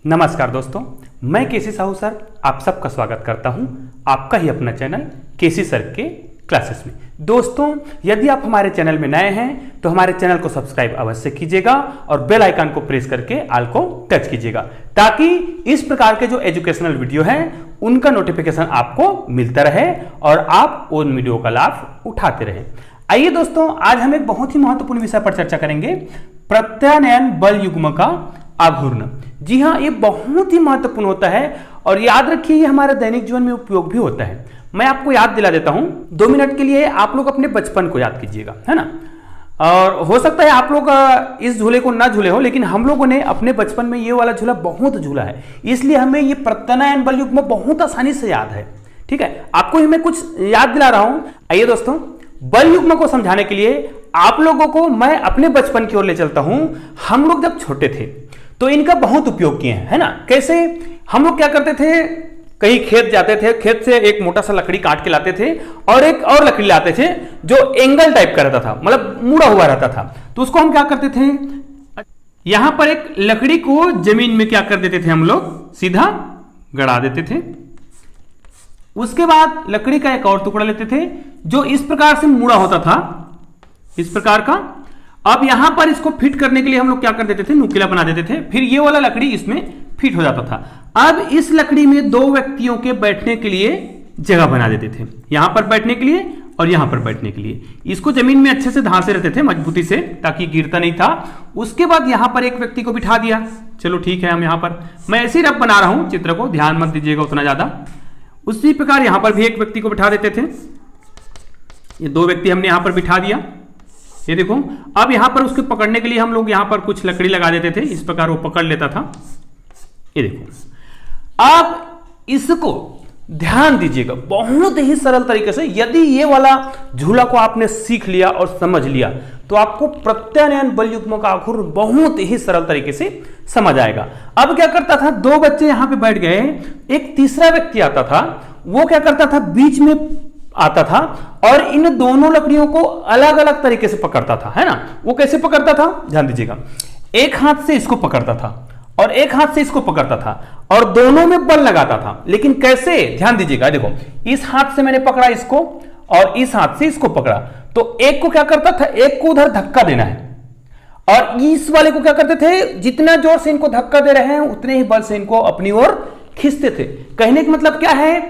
नमस्कार दोस्तों, मैं केसी साहू सर आप सबका स्वागत करता हूं आपका ही अपना चैनल केसी सर के क्लासेस में। दोस्तों, यदि आप हमारे चैनल में नए हैं तो हमारे चैनल को सब्सक्राइब अवश्य कीजिएगा और बेल आइकन को प्रेस करके ऑल को टच कीजिएगा ताकि इस प्रकार के जो एजुकेशनल वीडियो हैं उनका नोटिफिकेशन आपको मिलता रहे और आप उन वीडियो का लाभ उठाते रहें। आइए दोस्तों, आज हम एक बहुत ही महत्वपूर्ण विषय पर चर्चा करेंगे, प्रत्यानयन बल युग्म का आघूर्ण। जी हाँ, ये बहुत ही महत्वपूर्ण होता है और याद रखिए ये हमारे दैनिक जीवन में उपयोग भी होता है। मैं आपको याद दिला देता हूं, 2 मिनट के लिए आप लोग अपने बचपन को याद कीजिएगा, है ना। और हो सकता है आप लोग इस झूले को ना झूले हो, लेकिन हम लोगों ने अपने बचपन में ये वाला झूला बहुत झूला है, इसलिए हमें ये प्रत्यानयन बल युग्म बहुत आसानी से याद है। ठीक है, आपको ही मैं कुछ याद दिला रहा हूं। आइए दोस्तों, बल युग्म को समझाने के लिए आप लोगों को मैं अपने बचपन की ओर ले चलता हूं। हम लोग जब छोटे थे तो इनका बहुत उपयोग किए हैं, है ना। कैसे हम लोग क्या करते थे, कहीं खेत जाते थे, खेत से एक मोटा सा लकड़ी काट के लाते थे और एक और लकड़ी लाते थे जो एंगल टाइप का रहता था, मतलब मुड़ा हुआ रहता था। तो उसको हम क्या करते थे, यहां पर एक लकड़ी को जमीन में क्या कर देते थे, हम लोग सीधा गड़ा देते थे। उसके बाद लकड़ी का एक और टुकड़ा लेते थे जो इस प्रकार से मुड़ा होता था, इस प्रकार का। अब यहां पर इसको फिट करने के लिए हम लोग क्या कर देते थे, नुकीला बना देते थे। फिर ये वाला लकड़ी इसमें फिट हो जाता था। अब इस लकड़ी में 2 व्यक्तियों के बैठने के लिए जगह बना देते थे, यहां पर बैठने के लिए और यहां पर बैठने के लिए। इसको जमीन में अच्छे से धांसे रहते थे मजबूती से ताकि गिरता नहीं था। उसके बाद यहां पर एक व्यक्ति को बिठा दिया। चलो ठीक है, हम यहां पर, मैं ऐसे ही रफ बना रहा हूं चित्र को, ध्यान मत दीजिएगा उतना ज्यादा। उसी प्रकार यहां पर भी एक व्यक्ति को बिठा देते थे। ये 2 व्यक्ति हमने यहां पर बिठा दिया, ये देखो। अब यहां पर उसको पकड़ने के लिए हम लोग यहां पर कुछ लकड़ी लगा देते थे, इस प्रकार वो पकड़ लेता था। ये देखो, अब इसको ध्यान दीजिएगा, बहुत ही सरल तरीके से यदि ये वाला झूला को आपने सीख लिया और समझ लिया तो आपको प्रत्यानयन बल युग्म का आघूर्ण बहुत ही सरल तरीके से समझ आएगा। अब क्या करता था, 2 बच्चे यहां पे बैठ गए, एक तीसरा व्यक्ति आता था, वो क्या करता था, बीच में आता था और इन दोनों लकड़ियों को अलग अलग तरीके से पकड़ता था, है ना। वो कैसे पकड़ता था, ध्यान दीजिएगा। एक हाथ से इसको पकड़ता था और एक हाथ से इसको पकड़ता था और दोनों में बल लगाता था। लेकिन कैसे, ध्यान दीजिएगा। देखो, इस हाथ से मैंने पकड़ा इसको और इस हाथ से इसको पकड़ा, तो एक को क्या करता था, एक को उधर धक्का देना है और इस वाले को क्या करते थे, जितना जोर से इनको धक्का दे रहे हैं उतने ही बल से इनको अपनी ओर खींचते थे। कहने का मतलब क्या है,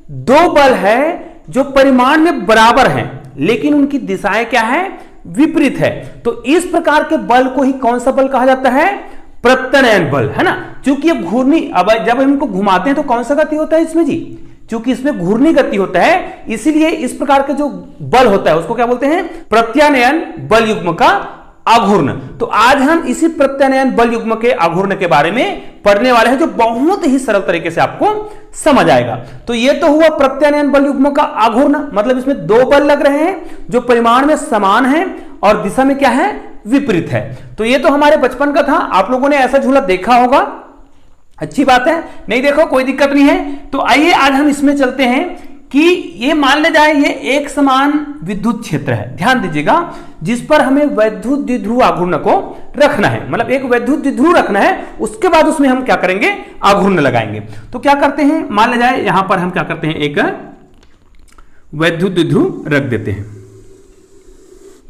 2 बल है जो परिमाण में बराबर हैं लेकिन उनकी दिशाएं क्या है, विपरीत है। तो इस प्रकार के बल को ही कौन सा बल कहा जाता है, प्रत्यानयन बल, है ना। क्योंकि अब घूर्णी, अब जब हम इनको घुमाते हैं तो कौन सा गति होता है इसमें जी, क्योंकि इसमें घूर्णी गति होता है, इसीलिए इस प्रकार के जो बल होता है उसको क्या बोलते हैं, प्रत्यानयन बल युग्म का आघूर्ण। तो आज हम इसी प्रत्यानयन बल युग्म के आघूर्ण के बारे में पढ़ने वाले हैं जो बहुत ही सरल तरीके से आपको समझ आएगा। तो ये तो हुआ प्रत्यानयन बल युग्म का आघूर्ण, मतलब इसमें 2 बल लग रहे हैं जो परिमाण में समान है और दिशा में क्या है, विपरीत है। तो ये तो हमारे बचपन का था, आप लोगों ने ऐसा झूला देखा होगा, अच्छी बात है। नहीं देखो कोई दिक्कत नहीं है। तो आइए आज हम इसमें चलते हैं कि ये मान ले जाए ये एक समान विद्युत क्षेत्र है, ध्यान दीजिएगा, जिस पर हमें वैद्युत द्विध्रुव आघूर्ण को रखना है। मतलब एक वैद्युत द्विध्रुव रखना है, उसके बाद उसमें हम क्या करेंगे, आघूर्ण लगाएंगे। तो क्या करते हैं, मान ले जाए यहां पर हम क्या करते हैं, एक वैद्युत द्विध्रुव रख देते हैं।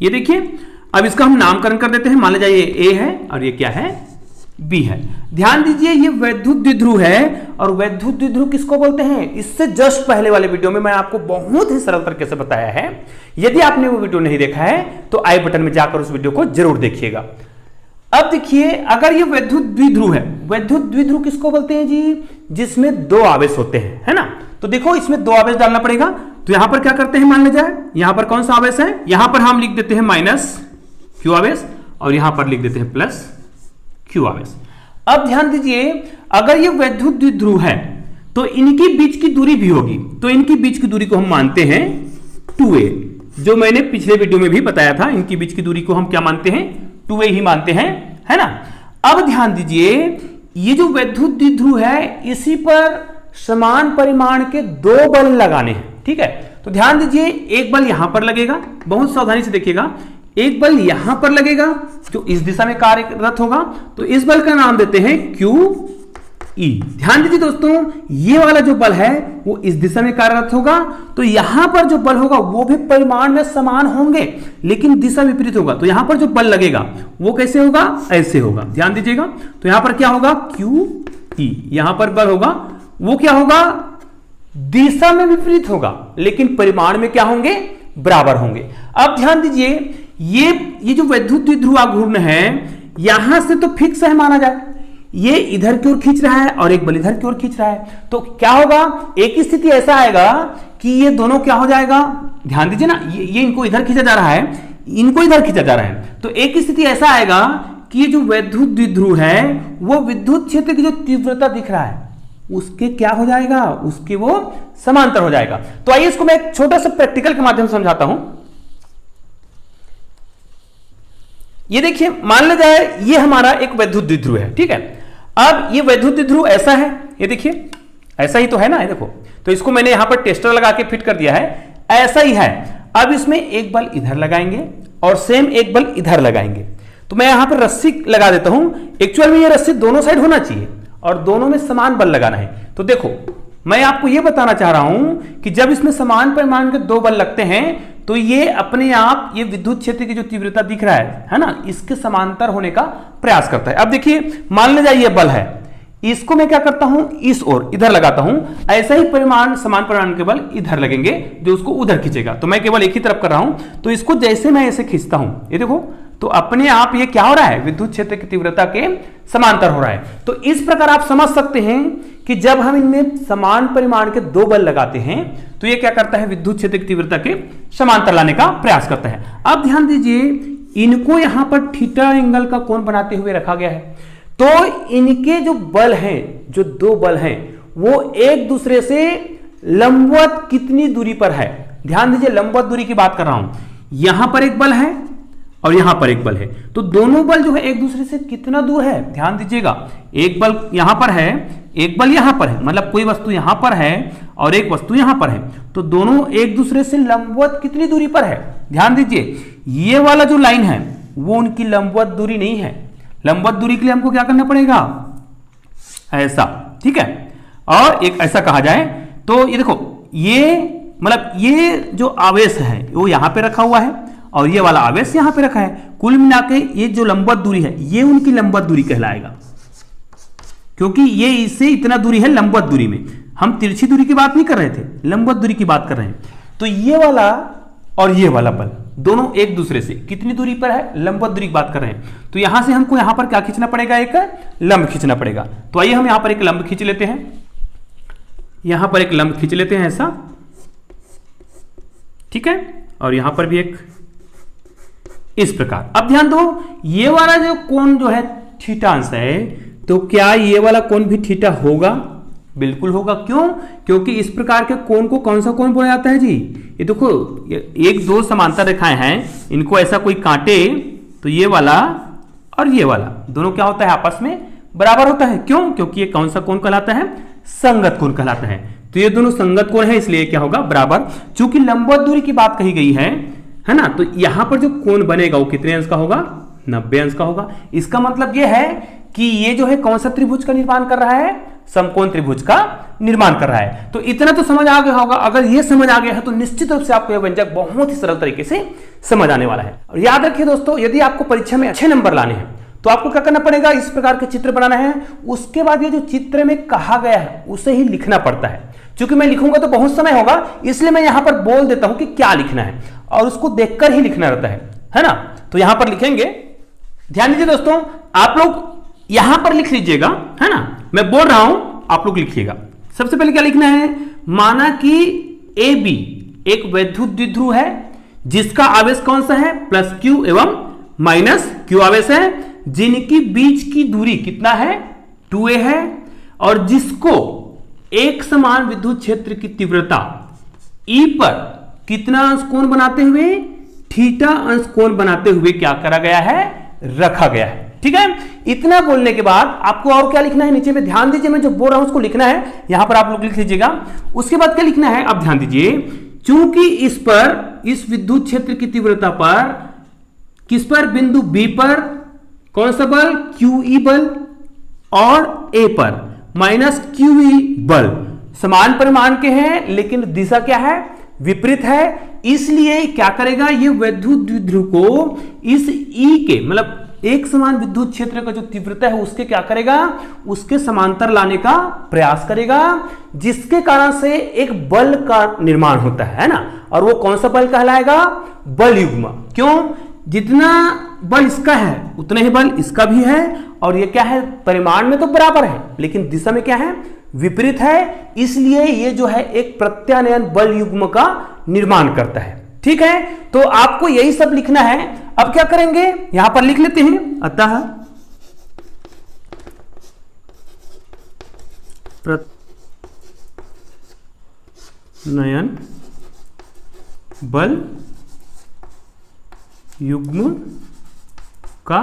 ये देखिए, अब इसका हम नामकरण कर देते हैं। मान ले जाए ये A है और ये क्या है, B है। ध्यान दीजिए, ये वैद्युत द्विध्रुव है और वैद्युत द्विध्रुव किसको बोलते हैं, इससे जस्ट पहले वाले वीडियो में मैं आपको बहुत ही सरल तरीके से बताया है। यदि आपने वो वीडियो नहीं देखा है तो आई बटन में जाकर उस वीडियो को जरूर देखिएगा। अब देखिए, अगर ये वैद्युत द्विध्रुव है, वैद्युत द्विध्रुव किसको बोलते हैं जी, जिसमें 2 आवेश होते हैं, है ना। तो देखो इसमें 2 आवेश डालना पड़ेगा। तो यहां पर क्या करते हैं, मान ले जाए यहां पर कौन सा आवेश है, यहां पर हम लिख देते हैं -q आवेश और यहां पर लिख देते हैं +q आवेश। अब ध्यान दीजिए, अगर ये वैद्युत द्विध्रुव है तो इनकी बीच की दूरी भी होगी, तो इनकी बीच की दूरी को हम मानते हैं 2a, जो मैंने पिछले वीडियो में भी बताया था। इनकी बीच की दूरी को हम क्या मानते हैं, 2a ही मानते हैं, है ना। अब ध्यान दीजिए, ये जो वैद्युत द्विध्रुव है इसी पर समान परिमाण के 2 बल लगाने हैं, ठीक है। तो ध्यान दीजिए, एक बल यहां पर लगेगा, बहुत सावधानी से देखिएगा, एक बल यहां पर लगेगा जो इस दिशा में कार्यरत होगा, तो इस बल का नाम देते हैं Q ई। ध्यान दीजिए दोस्तों, ये वाला जो बल है वो इस दिशा में कार्यरत होगा, तो यहां पर जो बल होगा वो भी परिमाण में समान होंगे लेकिन दिशा विपरीत होगा। तो यहां पर जो बल लगेगा वो कैसे होगा, ऐसे होगा। ध्यान दीजिएगा, तो यहां पर क्या होगा, क्यू ई, यहां पर बल होगा वो क्या होगा, दिशा में विपरीत होगा लेकिन परिमाण में क्या होंगे, बराबर होंगे। अब ध्यान दीजिए, ये जो वैद्युत द्विध्रुव घूर्ण है यहां से तो फिक्स है माना जाए, ये इधर की ओर खींच रहा है और एक बल इधर की ओर खींच रहा है, तो क्या होगा, एक स्थिति ऐसा आएगा कि ये दोनों क्या हो जाएगा, ध्यान दीजिए ना, ये इनको इधर खींचा जा रहा है, इनको इधर खींचा जा रहा है, तो एक स्थिति ऐसा आएगा कि ये जो वैद्युत द्विध्रुव है वो विद्युत क्षेत्र की जो तीव्रता दिख रहा है उसके क्या हो जाएगा, उसके वो समांतर हो जाएगा। तो आइए इसको मैं एक छोटा सा प्रैक्टिकल के माध्यम से समझाता हूं। ये देखिए, मान लिया जाए ये हमारा एक वैद्युत द्विध्रुव है, ठीक है। अब ये वैद्युत द्विध्रुव ऐसा है, ये देखिए ऐसा ही तो है ना, ये देखो, तो इसको मैंने यहां पर टेस्टर लगा के फिट कर दिया है, ऐसा ही है। अब इसमें एक बल इधर लगाएंगे और सेम एक बल इधर लगाएंगे, तो मैं यहां पर रस्सी लगा देता हूं। एक्चुअल में ये रस्सी दोनों साइड होना चाहिए और दोनों में समान बल लगाना है। तो देखो, मैं आपको यह बताना चाह रहा हूं कि जब इसमें समान परिमाण के दो बल लगते हैं तो ये अपने आप ये विद्युत क्षेत्र की जो तीव्रता दिख रहा है ना, इसके समांतर होने का प्रयास करता है। अब देखिए, मान लीजिए ये बल है, इसको मैं क्या करता हूं, इस ओर इधर लगाता हूं, ऐसा ही परिमाण समान परिमाण के बल इधर लगेंगे जो उसको उधर खींचेगा। तो मैं केवल एक ही तरफ कर रहा हूं, तो इसको जैसे मैं ऐसे खींचता हूं, ये देखो, तो अपने आप ये क्या हो रहा है, विद्युत क्षेत्र की तीव्रता के समांतर हो रहा है। तो इस प्रकार आप समझ सकते हैं कि जब हम इनमें समान परिमाण के दो बल लगाते हैं तो ये क्या करता है, विद्युत क्षेत्र की तीव्रता के समांतर लाने का प्रयास करता है। अब ध्यान दीजिए, इनको यहां पर थीटा एंगल का कोण बनाते हुए रखा गया है, तो इनके जो बल हैं, जो दो बल हैं, वो एक दूसरे से लंबवत कितनी दूरी पर है। ध्यान दीजिए, लंबवत दूरी की बात कर रहा हूं, यहां पर एक बल है और यहां पर एक बल है, तो दोनों बल जो है एक दूसरे से कितना दूर है, ध्यान दीजिएगा, एक बल यहां पर है, एक बल यहां पर है, मतलब कोई वस्तु यहां पर है और एक वस्तु यहां पर है, तो दोनों एक दूसरे से लंबवत कितनी दूरी पर है। ध्यान दीजिए, ये वाला जो लाइन है वो उनकी लंबवत दूरी नहीं है, लंबवत दूरी के लिए हमको क्या करना पड़ेगा, ऐसा, ठीक है। और एक ऐसा कहा जाए तो ये देखो, ये मतलब ये जो आवेश है वो यहां पे रखा हुआ है और ये वाला आवेश यहां पे रखा है, कुल मिला के ये जो लंबवत दूरी है ये उनकी लंबवत दूरी कहलाएगा, क्योंकि ये इससे इतना दूरी है लंबवत दूरी में। हम तिरछी दूरी की बात नहीं कर रहे थे, लंबवत दूरी की बात कर रहे हैं। तो ये वाला और ये वाला बल दोनों एक दूसरे से कितनी दूरी पर है, लंबवत दूरी की बात कर रहे हैं। तो यहां से हमको यहां पर क्या खींचना पड़ेगा, एक लंब खींचना पड़ेगा। तो आइए हम यहां पर एक लंब खींच लेते हैं, यहां पर एक लंब खींच लेते हैं ऐसा, ठीक है, और यहां पर भी एक इस प्रकार। अब ध्यान दो, ये वाला जो कोण जो है थीटा अंश है, तो क्या ये वाला कोण भी थीटा होगा, बिल्कुल होगा। क्यों, क्योंकि इस प्रकार के कोण को कौन सा कोण बोला जाता है जी, ये देखो, एक दो समांतर रेखाएं हैं, इनको ऐसा कोई काटे तो ये वाला और ये वाला दोनों क्या होता है, आपस में बराबर होता है। क्यों, क्योंकि ये कौन सा कोण कहलाता है, संगत कोण कहलाता है। तो ये दोनों संगत कोण है, इसलिए क्या होगा, बराबर। चूंकि लंबवत दूरी की बात कही गई है ना, तो यहां पर जो कोण बनेगा वो कितने अंश का होगा, 90 अंश का होगा। इसका मतलब ये है कि ये जो है कौन सा त्रिभुज का निर्माण कर रहा है, समकोण त्रिभुज का निर्माण कर रहा है। तो इतना तो समझ आ गया होगा। अगर ये समझ आ गया है तो निश्चित रूप से आपको यह व्यंजक बहुत ही सरल तरीके से समझ आने वाला है। और याद रखिए दोस्तों, यदि आपको परीक्षा में अच्छे नंबर लाने हैं तो आपको क्या करना पड़ेगा, इस प्रकार के चित्र बनाना है, उसके बाद ये जो चित्र में कहा गया है उसे ही लिखना पड़ता है। क्योंकि मैं लिखूंगा तो बहुत समय होगा, इसलिए मैं यहां पर बोल देता हूं कि क्या लिखना है और उसको देखकर ही लिखना रहता है ना। तो यहां पर लिखेंगे, ध्यान दीजिए दोस्तों, आप लोग यहां पर लिख लीजिएगा, है ना, मैं बोल रहा हूं, आप लोग लिखिएगा। सबसे पहले क्या लिखना है, माना कि ए बी एक वैद्युत द्विध्रुव है जिसका आवेश कौन सा है, प्लस क्यू एवं माइनस क्यू आवेश है, जिनकी बीच की दूरी कितना है, 2a है, और जिसको एक समान विद्युत क्षेत्र की तीव्रता E पर कितना अंश कोण बनाते हुए, थीटा अंश कोण बनाते हुए क्या करा गया है, रखा गया है। ठीक है, इतना बोलने के बाद आपको और क्या लिखना है, नीचे में ध्यान दीजिए, मैं जो बोल रहा हूं उसको लिखना है, यहां पर आप लोग लिख लीजिएगा। उसके बाद क्या लिखना है, अब ध्यान दीजिए, चूंकि इस पर, इस विद्युत क्षेत्र की तीव्रता पर, किस पर, बिंदु B पर कौन सा बल, QE बल, और A पर माइनस क्यू ई बल समान परिमाण के हैं लेकिन दिशा क्या है, विपरीत है। इसलिए क्या करेगा ये विद्युत द्विध्रुव को इस ई के मतलब एक समान विद्युत क्षेत्र का जो तीव्रता है उसके क्या करेगा, उसके समांतर लाने का प्रयास करेगा, जिसके कारण से एक बल का निर्माण होता है ना। और वो कौन सा बल कहलाएगा, बल युग्म। क्यों, जितना बल इसका है उतना ही बल इसका भी है, और ये क्या है, परिमाण में तो बराबर है लेकिन दिशा में क्या है, विपरीत है। इसलिए ये जो है एक प्रत्यानयन बल युग्म का निर्माण करता है। ठीक है, तो आपको यही सब लिखना है। अब क्या करेंगे, यहां पर लिख लेते हैं, अतः प्रत्यानयन बल युग्म का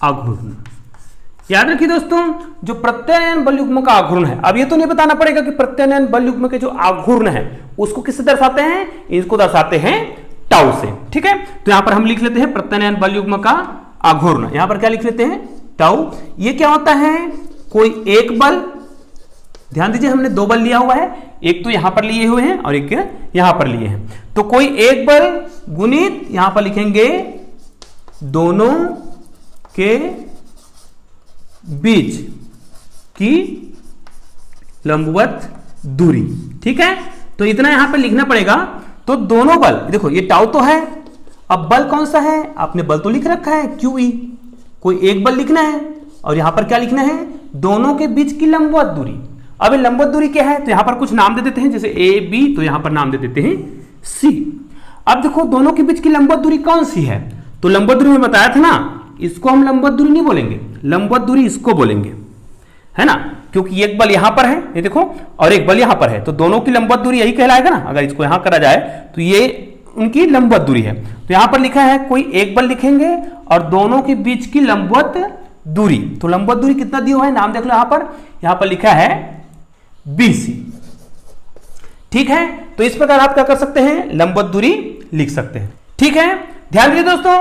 आघूर्ण। याद रखिए दोस्तों, जो प्रत्यानयन बल युग्म का आघूर्ण है, अब ये तो नहीं बताना पड़ेगा कि प्रत्यानयन बल युग्म के जो आघूर्ण है उसको किससे दर्शाते हैं, इसको दर्शाते हैं टाउ से। ठीक है, तो यहां पर हम लिख लेते हैं प्रत्यानयन बल युग्म का आघूर्ण। यहां पर क्या लिख लेते हैं, टाउ। ये क्या होता है, कोई एक बल, ध्यान दीजिए हमने दो बल लिया हुआ है, एक तो यहां पर लिए हुए हैं और एक यहां पर लिए हैं। तो कोई एक बल गुणित यहां पर लिखेंगे दोनों के बीच की लंबवत दूरी। ठीक है, तो इतना यहां पर लिखना पड़ेगा। तो दोनों बल, देखो ये टाउ तो है, अब बल कौन सा है, आपने बल तो लिख रखा है क्यू ई, कोई एक बल लिखना है और यहां पर क्या लिखना है, दोनों के बीच की लंबवत दूरी। अब ये लंबवत दूरी क्या है, तो यहां पर कुछ नाम दे देते हैं, जैसे ए बी, तो यहां पर नाम दे देते हैं सी। अब देखो दोनों के बीच की लंबवत दूरी कौन सी है, तो लंबवत दूरी में बताया था ना, इसको हम लंबवत दूरी नहीं बोलेंगे, लंबवत दूरी इसको बोलेंगे, है ना, क्योंकि एक बल यहां पर है, ये देखो, और एक बल यहां पर है, तो दोनों की लंबवत दूरी यही कहलाएगा ना। अगर इसको यहां करा जाए तो ये उनकी लंबवत दूरी है। तो यहां पर लिखा है कोई एक बल लिखेंगे और दोनों के बीच की लंबवत दूरी। तो लंबवत दूरी कितना दिया हुआ है, नाम देख लो यहां पर लिखा है BC। ठीक है, तो इस प्रकार आप क्या कर सकते हैं, लंबवत दूरी लिख सकते हैं। ठीक है, ध्यान दीजिए दोस्तों,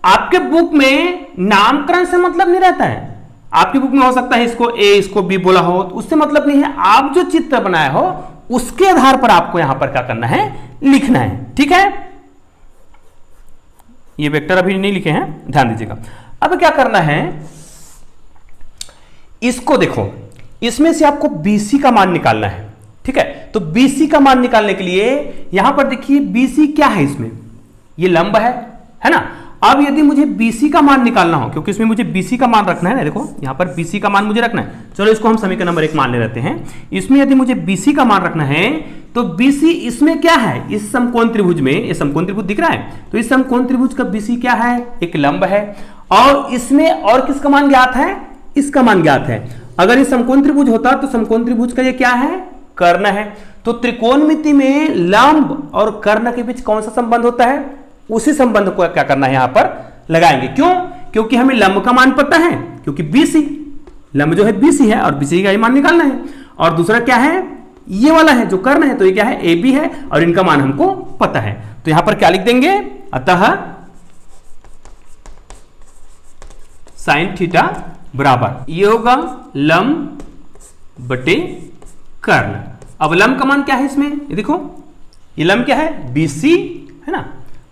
आपके बुक में नामकरण से मतलब नहीं रहता है। आपकी बुक में हो सकता है इसको ए इसको बी बोला हो, तो उससे मतलब नहीं है। आप जो चित्र बनाए हो उसके आधार पर आपको यहां पर क्या करना है, लिखना है। ठीक है, ये वेक्टर अभी नहीं लिखे हैं, ध्यान दीजिएगा। अब क्या करना है, इसको देखो, इसमें से आपको BC का मान निकालना है। ठीक है, तो BC का मान निकालने के लिए यहां पर देखिए BC क्या है, इसमें ये लंब है ना। अब यदि मुझे BC का मान निकालना हो, क्योंकि इसमें मुझे BC का मान रखना है ना, देखो यहां पर BC का मान मुझे रखना है। चलो इसको हम समीकरण नंबर 1 मान ले रहते हैं। इसमें यदि मुझे BC का मान रखना है तो BC इसमें क्या है, इस समकोण त्रिभुज में, ये समकोण त्रिभुज दिख रहा है, तो इस समकोण त्रिभुज का BC क्या है, एक लंब है। और इसमें और किसका मान ज्ञात है, इसका मान ज्ञात है। अगर ये समकोण त्रिभुज होता तो समकोण त्रिभुज का ये क्या है, कर्ण है। तो त्रिकोणमिति में लंब और कर्ण के बीच कौन सा संबंध होता है, उसी संबंध को क्या करना है, यहां पर लगाएंगे। क्यों, क्योंकि हमें लंब का मान पता है, क्योंकि BC लंब जो है BC है और BC का ही मान निकालना है। और दूसरा क्या है, ये वाला है जो कर्ण है, तो ये क्या है, AB है और इनका मान हमको पता है। तो यहां पर क्या लिख देंगे, अतः sin थीटा बराबर ये होगा लंब बटे कर्ण। अब लंब का मान क्या है इसमें, ये देखो, ये लंब क्या है, BC है ना,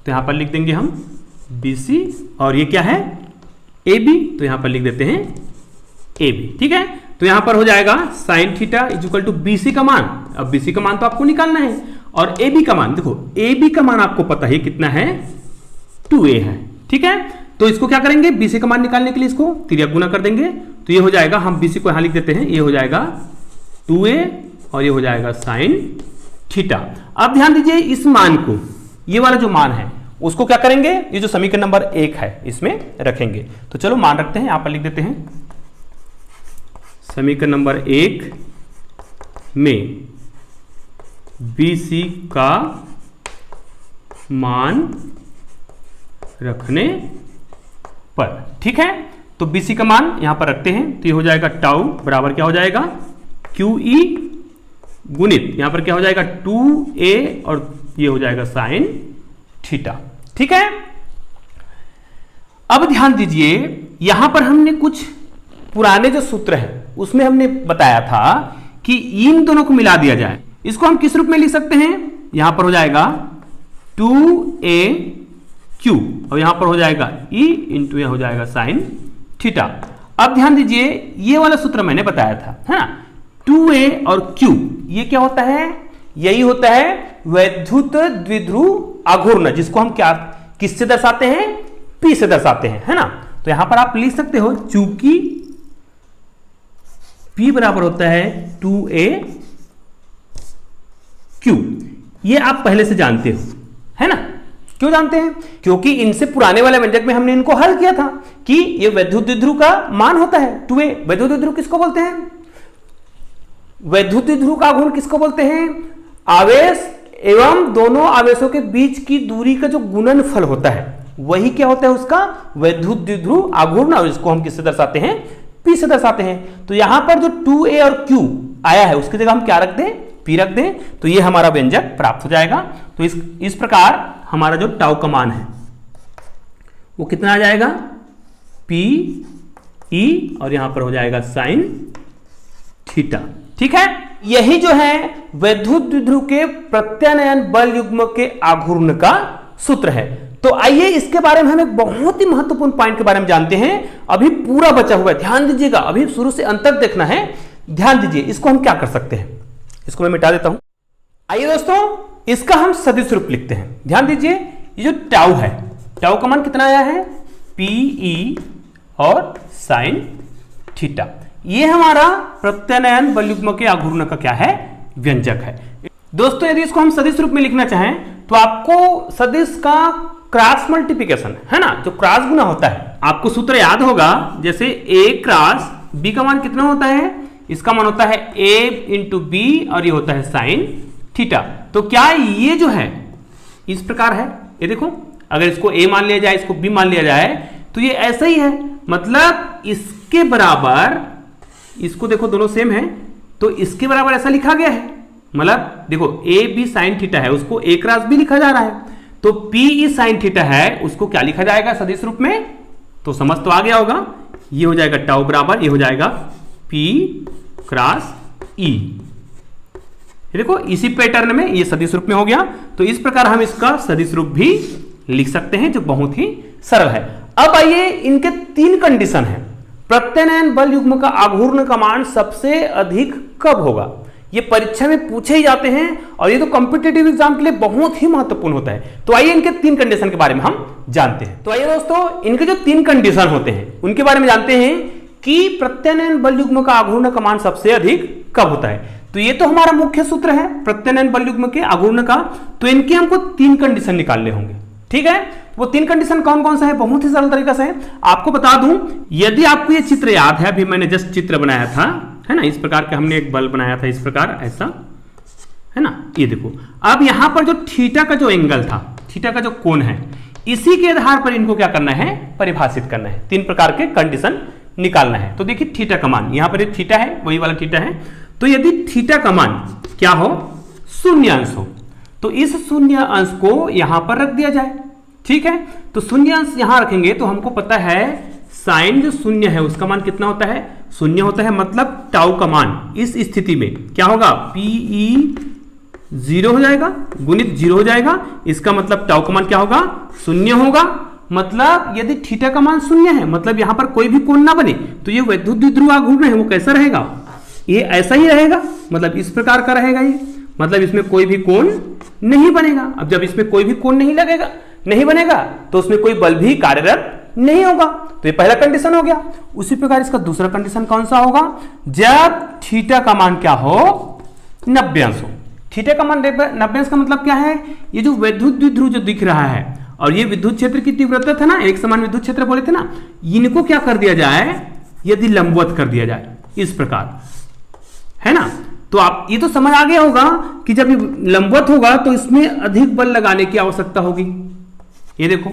तो यहां पर लिख देंगे हम BC, और ये क्या है, AB, तो यहां पर लिख देते हैं AB। ठीक है, तो यहां पर हो जाएगा sin theta equal to BC का मान। अब BC का मान तो आपको निकालना है, और AB का मान, देखो AB का मान आपको पता है कितना है, 2A है। ठीक है, तो इसको क्या करेंगे, BC का मान निकालने के लिए इसको तिर्यक गुना कर देंगे, तो ये हो जाएगा, हम BC को यहां लिख देते हैं, ये हो जाएगा 2A और ये हो जाएगा sin थीटा। अब ध्यान दीजिए, इस मान को, ये वाला जो मान है उसको क्या करेंगे, ये जो समीकरण नंबर 1 है इसमें रखेंगे। तो चलो मान रखते हैं, यहां पर लिख देते हैं, समीकरण नंबर 1 में BC का मान रखने पर। ठीक है, तो BC का मान यहां पर रखते हैं, तो ये हो जाएगा टाउ बराबर क्या हो जाएगा, QE गुणित यहां पर क्या हो जाएगा 2A और ये हो जाएगा sin थीटा। ठीक है, अब ध्यान दीजिए, यहां पर हमने कुछ पुराने जो सूत्र हैं उसमें हमने बताया था कि इन दोनों को मिला दिया जाए। इसको हम किस रूप में लिख सकते हैं? यहां पर हो जाएगा 2AQ और यहां पर हो जाएगा E इंटू यह हो जाएगा साइन थीटा। अब ध्यान दीजिए, ये वाला सूत्र मैंने बताया था, है ना, 2A और Q ये क्या होता है? यही होता है वैद्युत द्विध्रुव आघूर्ण, जिसको हम क्या किससे दर्शाते हैं? P से दर्शाते हैं, है ना। तो यहां पर आप लिख सकते हो चूंकि P बराबर होता है 2AQ, ये आप पहले से जानते हो, है ना। क्यों जानते हैं? क्योंकि इनसे पुराने वाले व्यंजक में हमने इनको हल किया था कि ये वैद्युत द्विध्रुव का मान होता है 2A। वैद्युत द्विध्रुव किसको बोलते हैं? वैद्युत द्विध्रुव का आघूर्ण किसको बोलते हैं? आवेश एवं दोनों आवेशों के बीच की दूरी का जो गुणनफल होता है वही क्या होता है? उसका वैद्युत द्विध्रुव आघूर्ण, और इसको हम किससे दर्शाते हैं? P से दर्शाते हैं। तो यहां पर जो 2A और Q आया है उसकी जगह हम क्या रख दें? P रख दें, तो ये हमारा व्यंजक प्राप्त हो जाएगा। तो इस प्रकार हमारा जो टाउ का मान है वो कितना आ जाएगा? PE और यहां पर हो जाएगा साइन थीटा। ठीक है, यही जो है वैद्युत द्विध्रुव के प्रत्यानयन बल युग्म के आघूर्ण का सूत्र है। तो आइए इसके बारे में हम एक बहुत ही महत्वपूर्ण पॉइंट के बारे में जानते हैं। अभी पूरा बचा हुआ है, ध्यान दीजिएगा, अभी शुरू से अंत तक देखना है। ध्यान दीजिए, इसको हम क्या कर सकते हैं? इसको मैं मिटा देता हूं। आइए दोस्तों, इसका हम सदिश रूप लिखते हैं। ध्यान दीजिए, ये जो टाउ है, टाउ का मान कितना आया है? PE और साइन थीटा। ये हमारा प्रत्यानयन बल युग्म के आघूर्ण का क्या है? व्यंजक है। दोस्तों यदि इसको हम सदिश रूप में लिखना चाहें तो आपको सदिश का क्रॉस मल्टीप्लिकेशन, है ना, जो क्रॉस गुना होता है, आपको सूत्र याद होगा। जैसे A क्रॉस B का मान कितना होता है? इसका मान होता है A इंटू B और ये होता है साइन थीटा। तो क्या ये जो है इस प्रकार है? ये देखो, अगर इसको A मान लिया जाए, इसको B मान लिया जाए, तो ये ऐसा ही है। मतलब इसके बराबर, इसको देखो दोनों सेम है, तो इसके बराबर ऐसा लिखा गया है। मतलब देखो A B साइन थीटा है, उसको A क्रॉस B लिखा जा रहा है, तो PE साइन थीटा है, उसको क्या लिखा जाएगा सदिश रूप में? तो समझ तो आ गया होगा, ये हो जाएगा टाउ बराबर, ये हो जाएगा P क्रॉस E। देखो इसी पैटर्न में ये सदिश रूप में हो गया। तो इस प्रकार हम इसका सदिश रूप भी लिख सकते हैं, जो बहुत ही सरल है। अब आइए, इनके तीन कंडीशन है। प्रत्यानयन बल युग्म का आघूर्ण का मान सबसे अधिक कब होगा? ये परीक्षा में पूछे ही जाते हैं और ये तो कॉम्पिटिटिव एग्जाम के लिए बहुत ही महत्वपूर्ण होता है। तो आइए इनके तीन कंडीशन के बारे में हम जानते हैं। तो आइए दोस्तों, इनके जो तीन कंडीशन होते हैं उनके बारे में जानते हैं कि प्रत्यानयन बल युग्म का आघूर्ण का मान सबसे अधिक कब होता है। तो ये तो हमारा मुख्य सूत्र है प्रत्यानयन बल युग्म के आघूर्ण का। तो इनके हमको तीन कंडीशन निकालने होंगे। ठीक है, वो तीन कंडीशन कौन कौन सा है? बहुत ही सरल तरीका से है। आपको बता दूं, यदि आपको ये चित्र याद है, अभी मैंने जस्ट चित्र बनाया था, है ना, इस प्रकार का हमने एक बल बनाया था, इस प्रकार ऐसा, है ना। ये देखो, अब यहां पर जो थीटा का जो एंगल था, थीटा का जो कोण है, इसी के आधार पर इनको क्या करना है? परिभाषित करना है। तीन प्रकार के कंडीशन निकालना है। तो देखिए थीटा का मान, यहां पर एक थीटा है, वही वाला थीटा है। तो यदि थीटा का मान क्या हो? शून्य अंश हो, तो इस शून्य अंश को यहां पर रख दिया जाए। ठीक है, तो शून्य अंश यहां रखेंगे तो हमको पता है साइन जो शून्य है उसका मान कितना होता है? शून्य होता है। मतलब टाउ का मान इस स्थिति में क्या होगा? PE 0 हो जाएगा, गुणित 0 हो जाएगा। इसका मतलब टाउ का मान क्या होगा? शून्य होगा। मतलब यदि थीटा का मान शून्य है, मतलब यहां पर कोई भी कोण ना बने, तो ये वैद्युत द्विध्रुव आघूर्ण है वो कैसा रहेगा? ये ऐसा ही रहेगा, मतलब इस प्रकार का रहेगा ये। मतलब इसमें कोई भी कोण नहीं बनेगा। अब जब इसमें कोई भी कोण नहीं बनेगा तो उसमें कोई बल भी कार्यरत नहीं होगा। तो ये पहला कंडीशन हो गया। उसी प्रकार इसका दूसरा कंडीशन कौन सा होगा? जब थीटा का मान क्या हो? 90 अंश हो। थीटा का मान 90 अंश का मतलब क्या है? ये जो वैद्युत द्विध्रुव जो दिख रहा है और ये विद्युत क्षेत्र की तीव्रता था ना, एक समान विद्युत क्षेत्र बोले थे ना, इनको क्या कर दिया जाए? यदि लंबवत कर दिया जाए इस प्रकार, है ना। तो आप ये तो समझ आ गया होगा कि जब ये लंबवत होगा तो इसमें अधिक बल लगाने की आवश्यकता होगी। ये देखो,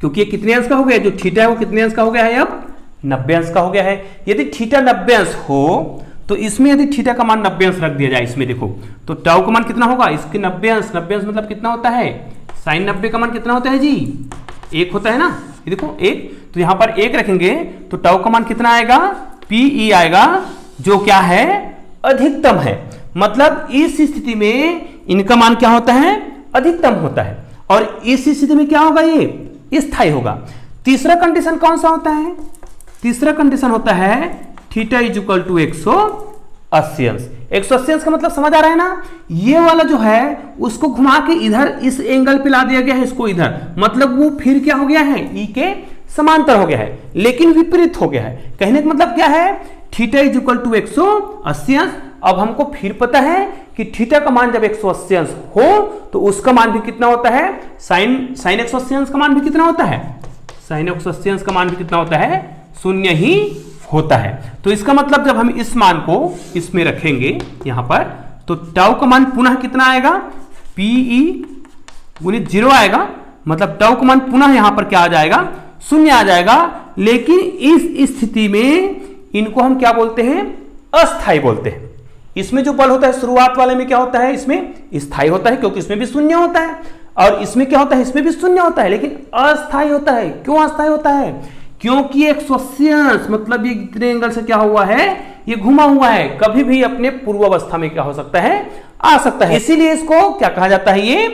क्योंकि ये कितने अंश का हो गया? जो थीटा है वो कितने अंश का हो गया है? अब 90 अंश का हो गया है। यदि थीटा 90 अंश हो तो इसमें यदि थीटा का मान 90 अंश रख दिया जाए, इसमें देखो तो टाउ का मान कितना होगा? इसके 90 अंश मतलब कितना होता है? साइन 90 का मान कितना होता है जी? 1 होता है ना। ये देखो 1, तो यहां पर 1 रखेंगे तो टाउ का मान कितना आएगा? पीई आएगा जो क्या है, अधिकतम है। मतलब इस स्थिति में इनका मान क्या होता है, अधिकतम होता है, और इस स्थिति में क्या होगा, ये स्थायी होगा। तीसरा कंडीशन कौन सा होता है, तीसरा कंडीशन होता है थीटा इज इक्वल टू 180 अंश। 180 अंश का मतलब समझ आ रहा है ना, ये वाला जो है उसको घुमा के इधर इस एंगल पे ला दिया गया है, इसको इधर, मतलब वो फिर क्या हो गया है, ई के समांतर हो गया है, लेकिन विपरीत हो गया है। कहने का मतलब क्या है, थीटा इज इक्वल टू 180 अंश। अब हमको फिर पता है कि थीटा का मान जब 180 अंश हो तो उसका मान भी कितना होता है, साइन 180 अंश का मान भी कितना होता है, साइन 180 अंश का मान भी कितना होता है, शून्य ही होता है। तो इसका मतलब जब हम इस मान को इसमें रखेंगे यहां पर, तो टाउ का मान पुनः कितना आएगा, पीई गुणित 0 आएगा, मतलब टाउ का मान पुनः यहां पर क्या आ जाएगा, शून्य आ जाएगा। लेकिन इस स्थिति में इनको हम क्या बोलते हैं, अस्थायी बोलते हैं। इसमें जो बल होता है शुरुआत वाले में क्या होता है, इसमें स्थायी होता है, क्योंकि इसमें भी शून्य होता है, और इसमें क्या होता है, इसमें भी शून्य होता है, लेकिन अस्थायी होता है। क्यों अस्थायी होता है, क्योंकि 180 अंश मतलब ये इतने एंगल से क्या हुआ है, ये घुमा हुआ है, कभी भी अपने पूर्वावस्था में क्या हो सकता है, आ सकता है, इसीलिए इसको क्या कहा जाता है, ये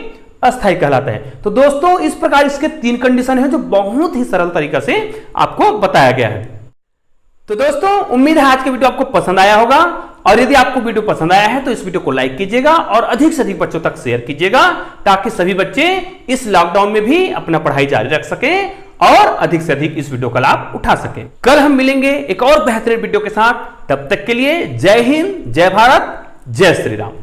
अस्थायी कहलाता है। तो दोस्तों इस प्रकार इसके 3 कंडीशन है जो बहुत ही सरल तरीका से आपको बताया गया है। तो दोस्तों उम्मीद है आज का वीडियो आपको पसंद आया होगा, और यदि आपको वीडियो पसंद आया है तो इस वीडियो को लाइक कीजिएगा और अधिक से अधिक बच्चों तक शेयर कीजिएगा, ताकि सभी बच्चे इस लॉकडाउन में भी अपना पढ़ाई जारी रख सकें और अधिक से अधिक इस वीडियो का लाभ उठा सकें। कल हम मिलेंगे एक और बेहतरीन वीडियो के साथ, तब तक के लिए जय हिंद, जय भारत, जय श्री राम।